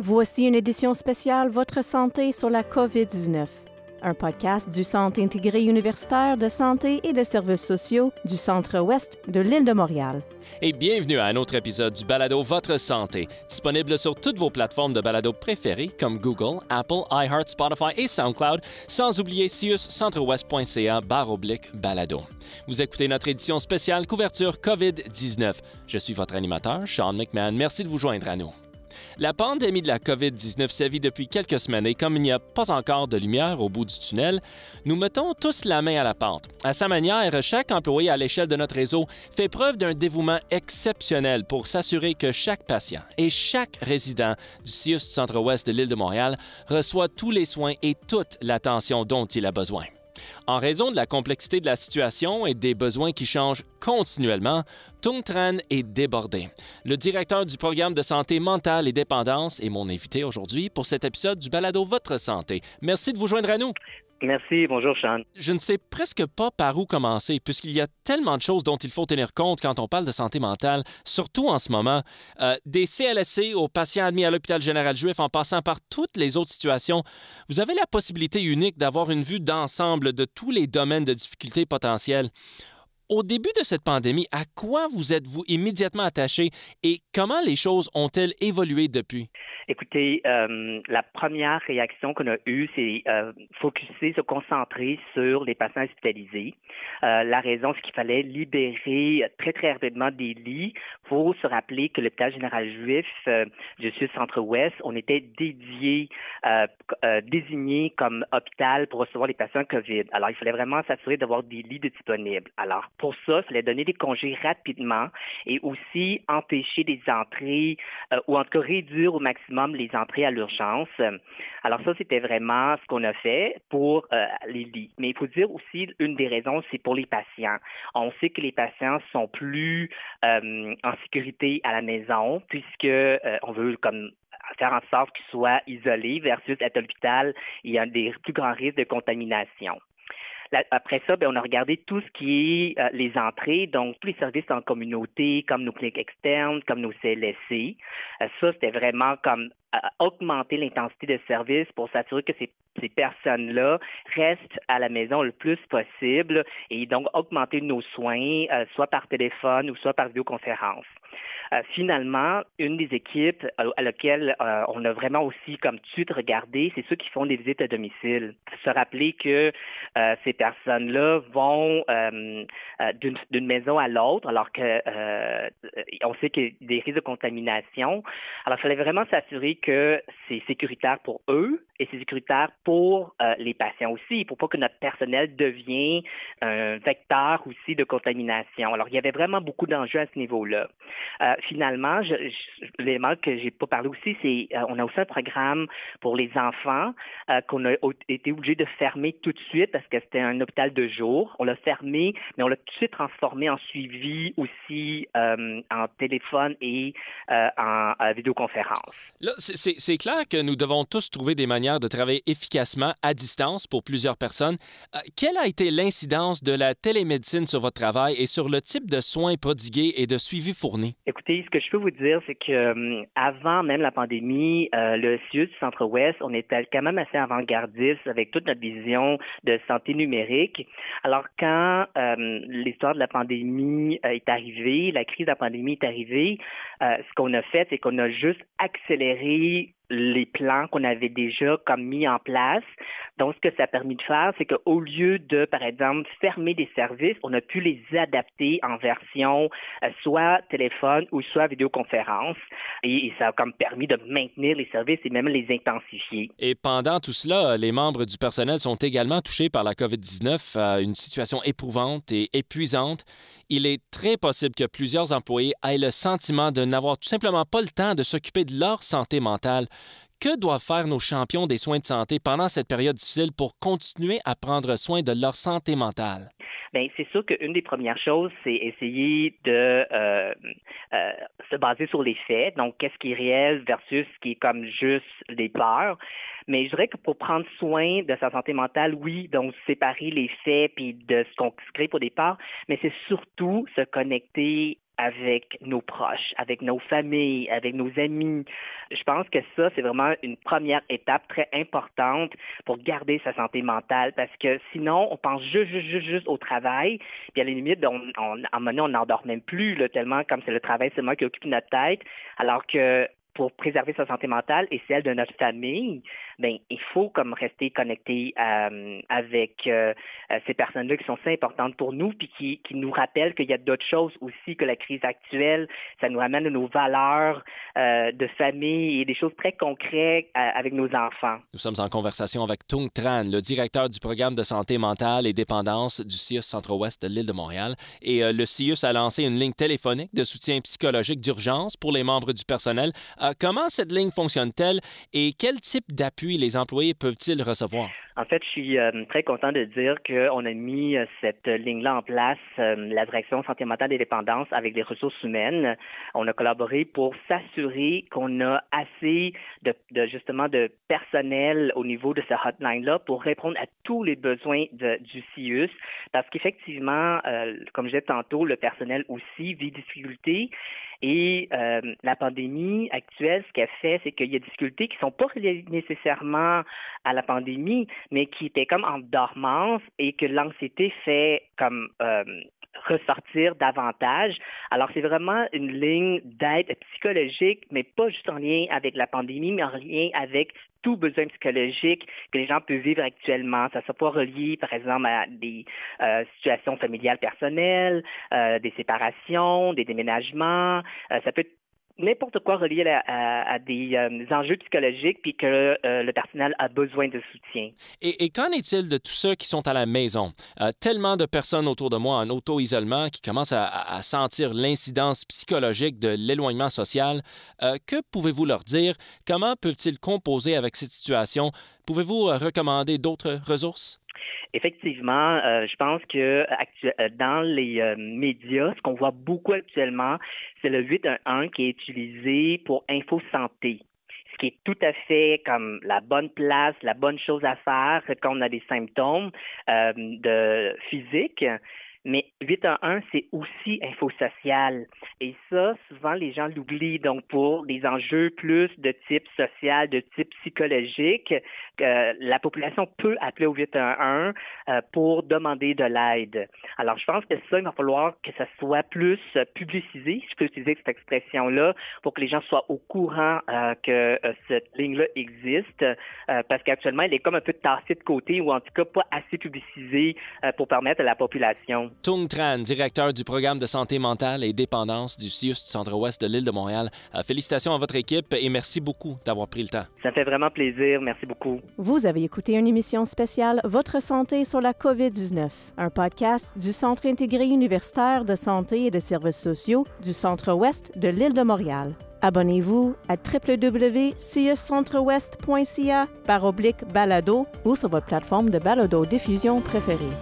Voici une édition spéciale Votre santé sur la COVID-19, un podcast du Centre intégré universitaire de santé et de services sociaux du centre-ouest de l'île de Montréal. Et bienvenue à un autre épisode du balado Votre santé, disponible sur toutes vos plateformes de balado préférées comme Google, Apple, iHeart, Spotify et SoundCloud, sans oublier siuscentrewest.ca/balado. Vous écoutez notre édition spéciale couverture COVID-19. Je suis votre animateur, Sean McMahon. Merci de vous joindre à nous. La pandémie de la COVID-19 sévit depuis quelques semaines et comme il n'y a pas encore de lumière au bout du tunnel, nous mettons tous la main à la pâte. À sa manière, chaque employé à l'échelle de notre réseau fait preuve d'un dévouement exceptionnel pour s'assurer que chaque patient et chaque résident du CIUS du centre-ouest de l'île de Montréal reçoit tous les soins et toute l'attention dont il a besoin. En raison de la complexité de la situation et des besoins qui changent continuellement, Tung Tran est débordé. Le directeur du programme de santé mentale et dépendance est mon invité aujourd'hui pour cet épisode du balado Votre santé. Merci de vous joindre à nous. Merci, bonjour Sean. Je ne sais presque pas par où commencer, puisqu'il y a tellement de choses dont il faut tenir compte quand on parle de santé mentale, surtout en ce moment. Des CLSC aux patients admis à l'hôpital général juif en passant par toutes les autres situations. Vous avez la possibilité unique d'avoir une vue d'ensemble de tous les domaines de difficultés potentielles. Au début de cette pandémie, à quoi vous êtes-vous immédiatement attaché et comment les choses ont-elles évolué depuis? Écoutez, la première réaction qu'on a eue, c'est se concentrer sur les patients hospitalisés. La raison, c'est qu'il fallait libérer très, très rapidement des lits pour se rappeler que l'hôpital général juif du Sud-Centre-Ouest, on était désigné comme hôpital pour recevoir les patients COVID. Alors, il fallait vraiment s'assurer d'avoir des lits disponibles. Alors, pour ça, il fallait donner des congés rapidement et aussi empêcher les entrées ou en tout cas réduire au maximum les entrées à l'urgence. Alors ça, c'était vraiment ce qu'on a fait pour les lits. Mais il faut dire aussi, une des raisons, c'est pour les patients. On sait que les patients sont plus en sécurité à la maison puisque on veut comme faire en sorte qu'ils soient isolés versus être à l'hôpital, il y a des plus grands risques de contamination. Après ça, on a regardé tout ce qui est les entrées, donc tous les services en communauté, comme nos cliniques externes, comme nos CLSC. Ça, c'était vraiment comme augmenter l'intensité de service pour s'assurer que ces personnes-là restent à la maison le plus possible et donc augmenter nos soins, soit par téléphone ou soit par vidéoconférence. Finalement, une des équipes à laquelle on a vraiment aussi comme tout de suite regardé, c'est ceux qui font des visites à domicile. Se rappeler que ces personnes-là vont d'une maison à l'autre, alors que on sait qu'il y a des risques de contamination. Alors, il fallait vraiment s'assurer que c'est sécuritaire pour eux et c'est sécuritaire pour les patients aussi, pour pas que notre personnel devienne un vecteur aussi de contamination. Alors, il y avait vraiment beaucoup d'enjeux à ce niveau-là. Finalement, l'élément que j'ai pas parlé aussi, c'est on a aussi un programme pour les enfants qu'on a été obligé de fermer tout de suite parce que c'était un hôpital de jour. On l'a fermé, mais on l'a tout de suite transformé en suivi aussi en téléphone et en vidéoconférence. Là, c'est clair que nous devons tous trouver des manières de travailler efficacement à distance pour plusieurs personnes. Quelle a été l'incidence de la télémédecine sur votre travail et sur le type de soins prodigués et de suivi fourni? Écoutez, ce que je peux vous dire, c'est que avant même la pandémie, le CIUS du Centre-Ouest, on était quand même assez avant-gardiste avec toute notre vision de santé numérique. Alors, quand l'histoire de la pandémie est arrivée, la crise de la pandémie est arrivée, ce qu'on a fait, c'est qu'on a juste accéléré les plans qu'on avait déjà comme mis en place. Donc, ce que ça a permis de faire, c'est qu'au lieu de, par exemple, fermer des services, on a pu les adapter en version soit téléphone ou soit vidéoconférence. Et ça a comme permis de maintenir les services et même les intensifier. Et pendant tout cela, les membres du personnel sont également touchés par la COVID-19, une situation éprouvante et épuisante. Il est très possible que plusieurs employés aient le sentiment de n'avoir tout simplement pas le temps de s'occuper de leur santé mentale. Que doivent faire nos champions des soins de santé pendant cette période difficile pour continuer à prendre soin de leur santé mentale? Bien, c'est sûr qu'une des premières choses, c'est essayer de se baser sur les faits. Donc, qu'est-ce qui est réel versus ce qui est comme juste des peurs. Mais je dirais que pour prendre soin de sa santé mentale, oui, donc séparer les faits puis de ce qu'on se crée pour des peurs, mais c'est surtout se connecter avec nos proches, avec nos familles, avec nos amis. Je pense que ça, c'est vraiment une première étape très importante pour garder sa santé mentale parce que sinon, on pense juste au travail. Puis à la limite, à un moment donné, on n'endort même plus là, tellement comme c'est le travail seulement qui occupe notre tête. Alors que pour préserver sa santé mentale et celle de notre famille, bien, il faut comme rester connecté avec ces personnes-là qui sont si importantes pour nous puis qui nous rappellent qu'il y a d'autres choses aussi que la crise actuelle. Ça nous ramène à nos valeurs de famille et des choses très concrètes avec nos enfants. Nous sommes en conversation avec Tung Tran, le directeur du programme de santé mentale et dépendance du CIUS Centre-Ouest de l'île de Montréal. Et le CIUS a lancé une ligne téléphonique de soutien psychologique d'urgence pour les membres du personnel. Comment cette ligne fonctionne-t-elle et quel type d'appui les employés peuvent-ils recevoir? En fait, je suis très content de dire qu'on a mis cette ligne-là en place, la direction santé mentale et dépendance avec les ressources humaines. On a collaboré pour s'assurer qu'on a assez de personnel au niveau de ce hotline-là pour répondre à tous les besoins du CIUS. Parce qu'effectivement, comme je disais tantôt, le personnel aussi vit des difficultés. Et la pandémie actuelle, ce qu'elle fait, c'est qu'il y a des difficultés qui ne sont pas reliées nécessairement à la pandémie, mais qui étaient comme en dormance et que l'anxiété fait comme ressortir davantage. Alors, c'est vraiment une ligne d'aide psychologique, mais pas juste en lien avec la pandémie, mais en lien avec tout besoin psychologique que les gens peuvent vivre actuellement. Ça soit pas relié, par exemple, à des situations familiales personnelles, des séparations, des déménagements. Ça peut être n'importe quoi relié à des enjeux psychologiques puis que le personnel a besoin de soutien. Et qu'en est-il de tous ceux qui sont à la maison? Tellement de personnes autour de moi en auto-isolement qui commencent à sentir l'incidence psychologique de l'éloignement social. Que pouvez-vous leur dire? Comment peuvent-ils composer avec cette situation? Pouvez-vous recommander d'autres ressources? Effectivement, je pense que dans les médias, ce qu'on voit beaucoup actuellement, c'est le 811 qui est utilisé pour Info Santé. Ce qui est tout à fait comme la bonne place, la bonne chose à faire quand on a des symptômes physiques. Mais 811, c'est aussi Info Social. Et ça, souvent, les gens l'oublient. Donc, pour des enjeux plus de type social, de type psychologique, la population peut appeler au 811 pour demander de l'aide. Alors, je pense que ça, il va falloir que ça soit plus publicisé, si je peux utiliser cette expression-là, pour que les gens soient au courant que cette ligne-là existe, parce qu'actuellement, elle est comme un peu tassée de côté ou en tout cas pas assez publicisée pour permettre à la population. Tung Tran, directeur du programme de santé mentale et dépendance du CIUS du Centre-Ouest de l'île de Montréal. Félicitations à votre équipe et merci beaucoup d'avoir pris le temps. Ça me fait vraiment plaisir. Merci beaucoup. Vous avez écouté une émission spéciale Votre santé sur la COVID-19, un podcast du Centre intégré universitaire de santé et de services sociaux du Centre-Ouest de l'île de Montréal. Abonnez-vous à www.ciuscentreouest.ca/balado ou sur votre plateforme de balado-diffusion préférée.